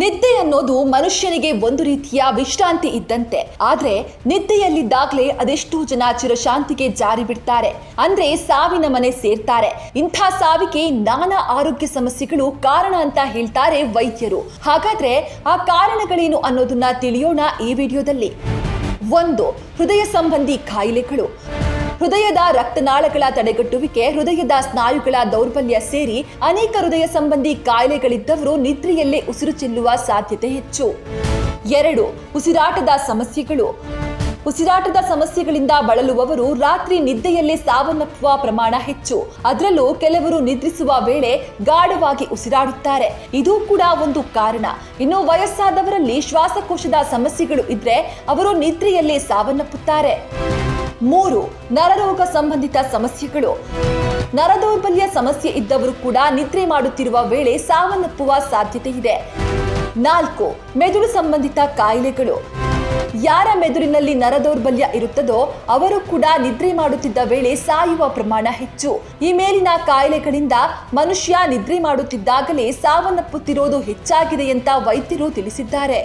ನಿದ್ದೆ ಅನ್ನೋದು ಮನುಷ್ಯನಿಗೆ ಒಂದು ರೀತಿಯ ವಿಶ್ರಾಂತಿ ಇದ್ದಂತೆ. ಆದ್ರೆ ನಿದ್ದೆಯಲ್ಲಿದ್ದಾಗಲೇ ಅದೆಷ್ಟೋ ಜನ ಚಿರಶಾಂತಿಗೆ ಜಾರಿ ಬಿಡ್ತಾರೆ, ಅಂದ್ರೆ ಸಾವಿನ ಮನೆ ಸೇರ್ತಾರೆ. ಇಂಥ ಸಾವಿಗೆ ನಾನಾ ಆರೋಗ್ಯ ಸಮಸ್ಯೆಗಳು ಕಾರಣ ಅಂತ ಹೇಳ್ತಾರೆ ವೈದ್ಯರು. ಹಾಗಾದ್ರೆ ಆ ಕಾರಣಗಳೇನು ಅನ್ನೋದನ್ನ ತಿಳಿಯೋಣ ಈ ವಿಡಿಯೋದಲ್ಲಿ. 1. ಹೃದಯ ಸಂಬಂಧಿ ಕಾಯಿಲೆಗಳು. ಹೃದಯದ ರಕ್ತನಾಳಗಳ ತಡೆಗಟ್ಟುವಿಕೆ, ಹೃದಯದ ಸ್ನಾಯುಗಳ ದೌರ್ಬಲ್ಯ ಸೇರಿ ಅನೇಕ ಹೃದಯ ಸಂಬಂಧಿ ಕಾಯಿಲೆಗಳಿದ್ದವರು ನಿದ್ರೆಯಲ್ಲೇ ಉಸಿರು ಚೆಲ್ಲುವ ಸಾಧ್ಯತೆ ಹೆಚ್ಚು. 2. ಉಸಿರಾಟದ ಸಮಸ್ಯೆಗಳು. ಉಸಿರಾಟದ ಸಮಸ್ಯೆಗಳಿಂದ ಬಳಲುವವರು ರಾತ್ರಿ ನಿದ್ದೆಯಲ್ಲೇ ಸಾವನ್ನಪ್ಪುವ ಪ್ರಮಾಣ ಹೆಚ್ಚು. ಅದರಲ್ಲೂ ಕೆಲವರು ನಿದ್ರಿಸುವ ವೇಳೆ ಗಾಢವಾಗಿ ಉಸಿರಾಡುತ್ತಾರೆ, ಇದು ಕೂಡ ಒಂದು ಕಾರಣ. ಇನ್ನು ವಯಸ್ಸಾದವರಲ್ಲಿ ಶ್ವಾಸಕೋಶದ ಸಮಸ್ಯೆಗಳು ಇದ್ರೆ ಅವರು ನಿದ್ರೆಯಲ್ಲೇ ಸಾವನ್ನಪ್ಪುತ್ತಾರೆ. 3. ನರರೋಗ ಸಂಬಂಧಿತ ಸಮಸ್ಯೆಗಳು. ನರದೌರ್ಬಲ್ಯ ಸಮಸ್ಯೆ ಇದ್ದವರು ಕೂಡ ನಿದ್ರೆ ಮಾಡುತ್ತಿರುವ ವೇಳೆ ಸಾವನ್ನಪ್ಪುವ ಸಾಧ್ಯತೆ ಇದೆ. 4. ಮೆದುಳು ಸಂಬಂಧಿತ ಕಾಯಿಲೆಗಳು. ಯಾರ ಮೆದುಳಿನಲ್ಲಿ ನರದೌರ್ಬಲ್ಯ ಇರುತ್ತದೋ ಅವರು ಕೂಡ ನಿದ್ರೆ ಮಾಡುತ್ತಿದ್ದ ವೇಳೆ ಸಾಯುವ ಪ್ರಮಾಣ ಹೆಚ್ಚು. ಈ ಮೇಲಿನ ಕಾಯಿಲೆಗಳಿಂದ ಮನುಷ್ಯ ನಿದ್ರೆ ಮಾಡುತ್ತಿದ್ದಾಗಲೇ ಸಾವನ್ನಪ್ಪುತ್ತಿರೋದು ಹೆಚ್ಚಾಗಿದೆ ಅಂತ ವೈದ್ಯರು ತಿಳಿಸಿದ್ದಾರೆ.